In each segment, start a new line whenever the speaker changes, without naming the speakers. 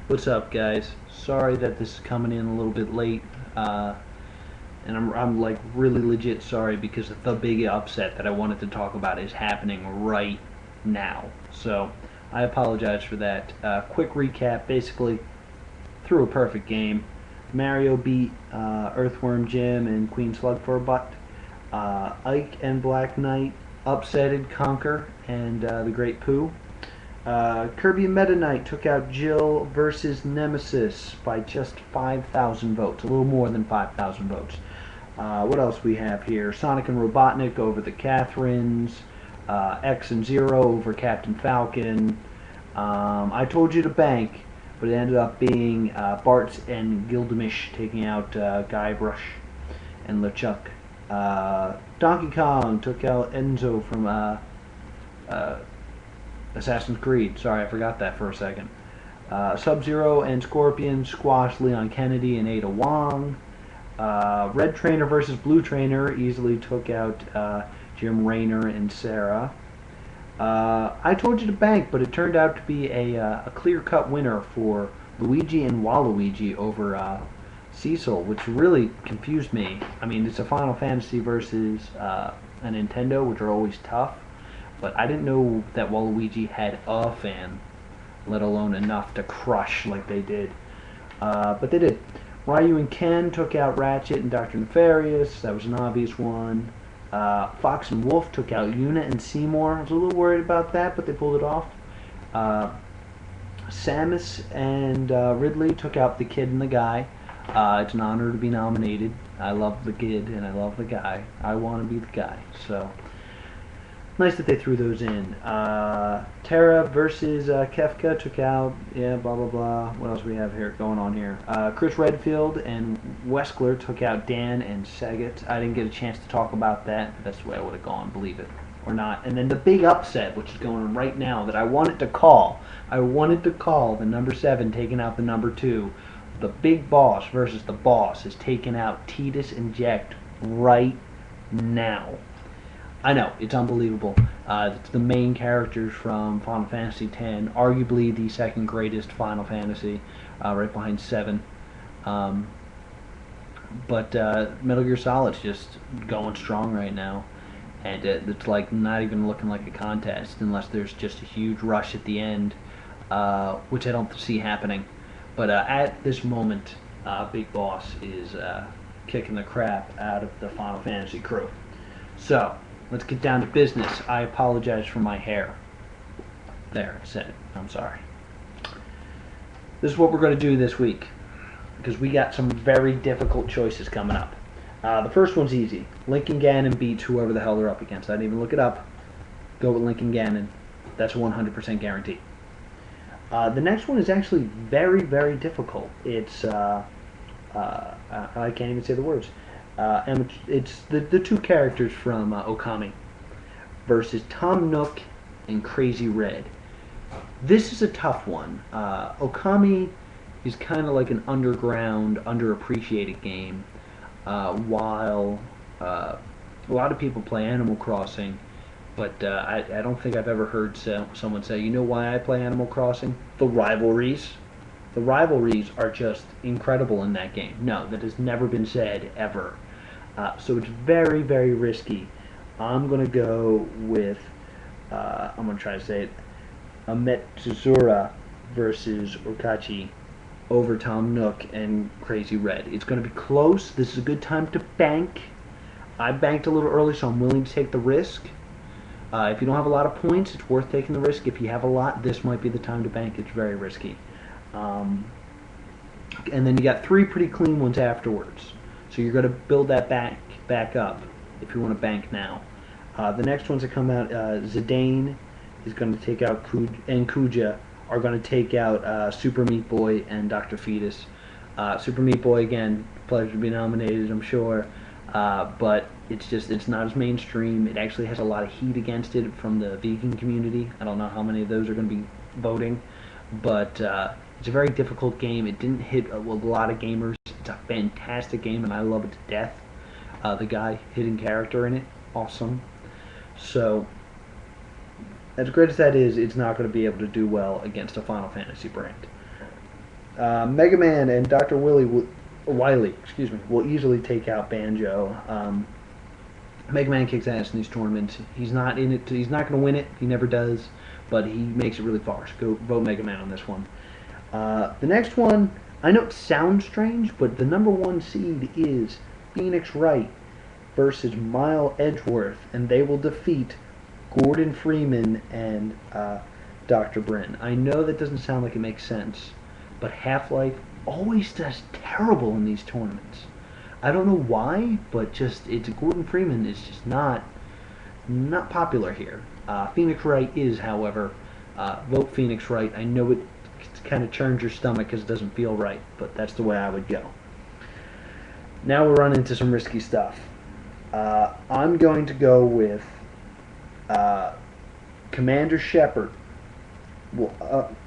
What's up, guys? Sorry that this is coming in a little bit late, and I'm like really legit sorry because the big upset that I wanted to talk about is happening right now. So I apologize for that. Quick recap: basically, through a perfect game, Mario beat Earthworm Jim and Queen Slug for a butt. Ike and Black Knight upsetted Conker and the Great Pooh. Kirby and Meta Knight took out Jill versus Nemesis by just 5,000 votes, a little more than 5,000 votes. What else we have here? Sonic and Robotnik over the Catherines. X and Zero over Captain Falcon. I told you to bank, but it ended up being Bartz and Gilgamesh taking out Guybrush and LeChuck. Donkey Kong took out Enzo from Assassin's Creed. Sorry, I forgot that for a second. Sub-Zero and Scorpion squashed Leon Kennedy and Ada Wong. Red Trainer versus Blue Trainer easily took out Jim Raynor and Sarah. I told you to bank, but it turned out to be a clear-cut winner for Luigi and Waluigi over Cecil, which really confused me. I mean, it's a Final Fantasy versus a Nintendo, which are always tough, but I didn't know that Waluigi had a fan, let alone enough to crush like they did. But they did. Ryu and Ken took out Ratchet and Dr. Nefarious. That was an obvious one. Fox and Wolf took out Yuna and Seymour. I was a little worried about that, but they pulled it off. Samus and Ridley took out the kid and the guy. It's an honor to be nominated. I love the kid and I love the guy. I want to be the guy. So nice that they threw those in. Terra versus Kefka took out, blah, blah, blah. What else we have here going on here? Chris Redfield and Weskler took out Dan and Saget. I didn't get a chance to talk about that, but that's the way I would have gone, believe it or not. And then the big upset, which is going on right now, that I wanted to call. I wanted to call the number 7 taking out the number 2. The Big Boss versus the Boss is taking out Titus and Jack right now. I know, it's unbelievable. It's the main characters from Final Fantasy X, arguably the second greatest Final Fantasy, right behind 7. But Metal Gear Solid's just going strong right now. And it's like not even looking like a contest unless there's just a huge rush at the end, which I don't see happening. But at this moment, Big Boss is kicking the crap out of the Final Fantasy crew. So, let's get down to business. I apologize for my hair. There, I said it. I'm sorry. This is what we're going to do this week, because we got some very difficult choices coming up. The first one's easy. Link and Ganon beats whoever the hell they're up against. I didn't even look it up. Go with Link and Ganon. That's a 100% guarantee. The next one is actually very, very difficult. It's, I can't even say the words. And it's the two characters from Okami versus Tom Nook and Crazy Red. This is a tough one. Okami is kind of like an underground, underappreciated game, while a lot of people play Animal Crossing, but I don't think I've ever heard someone say, you know why I play Animal Crossing? The rivalries. The rivalries are just incredible in that game. No, that has never been said, ever. So it's very, very risky. I'm going to go with, I'm going to try to say it, Ametsuzura versus Okachi over Tom Nook and Crazy Red. It's going to be close. This is a good time to bank. I banked a little early, so I'm willing to take the risk. If you don't have a lot of points, it's worth taking the risk. If you have a lot, this might be the time to bank. It's very risky. And then you got 3 pretty clean ones afterwards. So you're going to build that back up if you want to bank now. The next ones that come out, Zidane is going to take out and Kuja are going to take out Super Meat Boy and Dr. Fetus. Super Meat Boy, again, pleasure to be nominated, I'm sure. But it's not as mainstream. It actually has a lot of heat against it from the vegan community. I don't know how many of those are going to be voting, but it's a very difficult game. It didn't hit a lot of gamers. It's a fantastic game, and I love it to death. The guy, hidden character in it, awesome. So, as great as that is, it's not going to be able to do well against a Final Fantasy brand. Mega Man and Dr. Wily, excuse me, will easily take out Banjo. Mega Man kicks ass in these tournaments. He's not in it. He's not going to win it. He never does, but he makes it really far. So go vote Mega Man on this one. The next one, I know it sounds strange, but the #1 seed is Phoenix Wright versus Mile Edgeworth, and they will defeat Gordon Freeman and Dr. Bryn. I know that doesn't sound like it makes sense, but Half-Life always does terrible in these tournaments. I don't know why, but Gordon Freeman is just not popular here. Phoenix Wright is, however. Vote Phoenix Wright. I know it kind of churns your stomach because it doesn't feel right, but that's the way I would go. Now we're running into some risky stuff. I'm going to go with Commander Shepard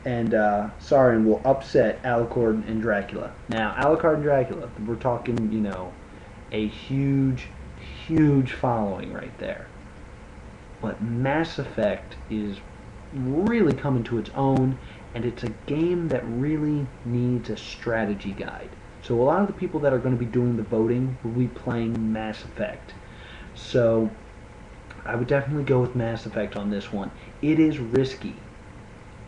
and will upset Alucard and Dracula. Now, Alucard and Dracula, we're talking, you know, a huge following right there. But Mass Effect is really coming to its own, and it's a game that really needs a strategy guide. So a lot of the people that are going to be doing the voting will be playing Mass Effect. So I would definitely go with Mass Effect on this one. It is risky.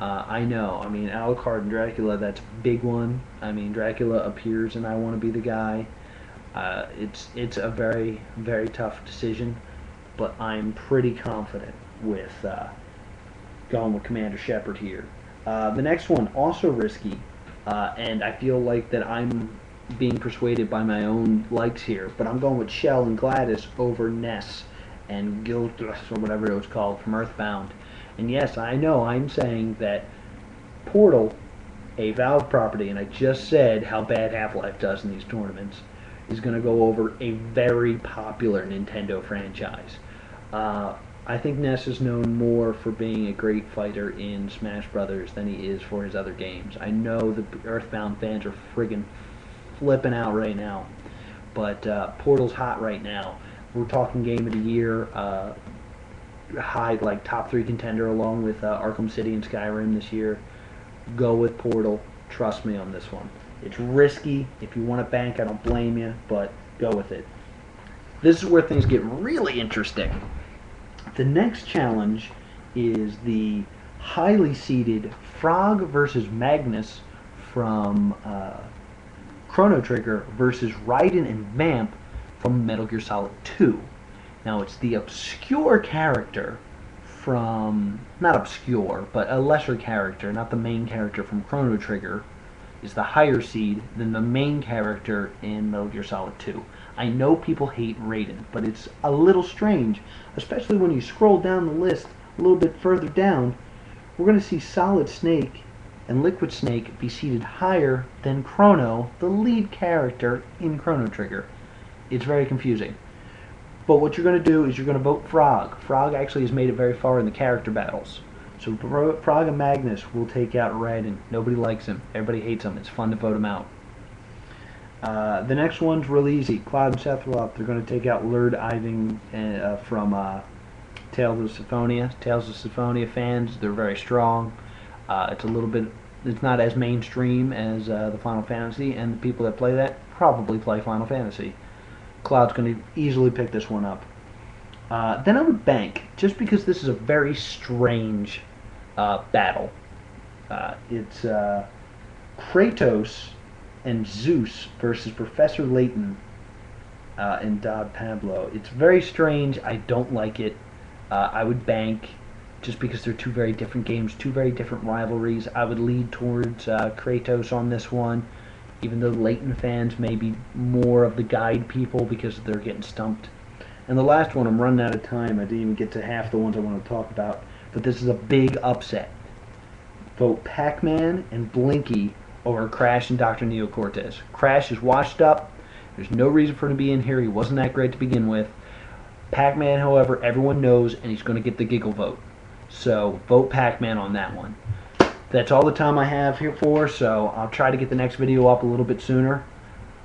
I know. I mean, Alucard and Dracula, that's a big one. I mean, Dracula appears and I want to be the guy. It's a very, very tough decision, but I'm pretty confident with going with Commander Shepard here. The next one, also risky, and I feel like that I'm being persuaded by my own likes here, but I'm going with Shell and Gladys over Ness and Gildas, or whatever it was called, from Earthbound. And yes, I know I'm saying that Portal, a Valve property, and I just said how bad Half-Life does in these tournaments, is going to go over a very popular Nintendo franchise. I think Ness is known more for being a great fighter in Smash Brothers than he is for his other games. I know the Earthbound fans are friggin' flipping out right now, but Portal's hot right now. We're talking Game of the Year, high, like top 3 contender along with Arkham City and Skyrim this year. Go with Portal. Trust me on this one. It's risky. If you want to bank, I don't blame you, but go with it. This is where things get really interesting. The next challenge is the highly seeded Frog versus Magnus from Chrono Trigger versus Raiden and Vamp from Metal Gear Solid 2. Now, it's the obscure character from, not obscure, but a lesser character, not the main character from Chrono Trigger, is the higher seed than the main character in Metal Gear Solid 2. I know people hate Raiden, but it's a little strange, especially when you scroll down the list a little bit further down. We're going to see Solid Snake and Liquid Snake be seated higher than Chrono, the lead character in Chrono Trigger. It's very confusing. But what you're going to do is you're going to vote Frog. Frog actually has made it very far in the character battles. So Frog and Magnus will take out Raiden. Nobody likes him. Everybody hates him. It's fun to vote him out. The next one's real easy. Cloud and Sephiroth. They're going to take out Lord Iving from Tales of Symphonia. Tales of Symphonia fans, they're very strong. It's a little bit, it's not as mainstream as the Final Fantasy, and the people that play that probably play Final Fantasy. Cloud's going to easily pick this one up. Then I would bank, just because this is a very strange battle. It's Kratos and Zeus versus Professor Layton and Dodd Pablo. It's very strange. I don't like it. I would bank, just because they're two very different games, two very different rivalries. I would lead towards Kratos on this one, even though Layton fans may be more of the guide people because they're getting stumped. And the last one, I'm running out of time. I didn't even get to half the ones I want to talk about, but this is a big upset. Vote Pac-Man and Blinky over Crash and Dr. Neo Cortez. Crash is washed up. There's no reason for him to be in here. He wasn't that great to begin with. Pac-Man, however, everyone knows, and he's going to get the giggle vote. So vote Pac-Man on that one. That's all the time I have here for, so I'll try to get the next video up a little bit sooner.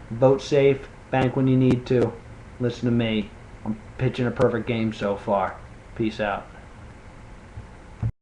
Vote safe, bank when you need to. Listen to me. I'm pitching a perfect game so far. Peace out.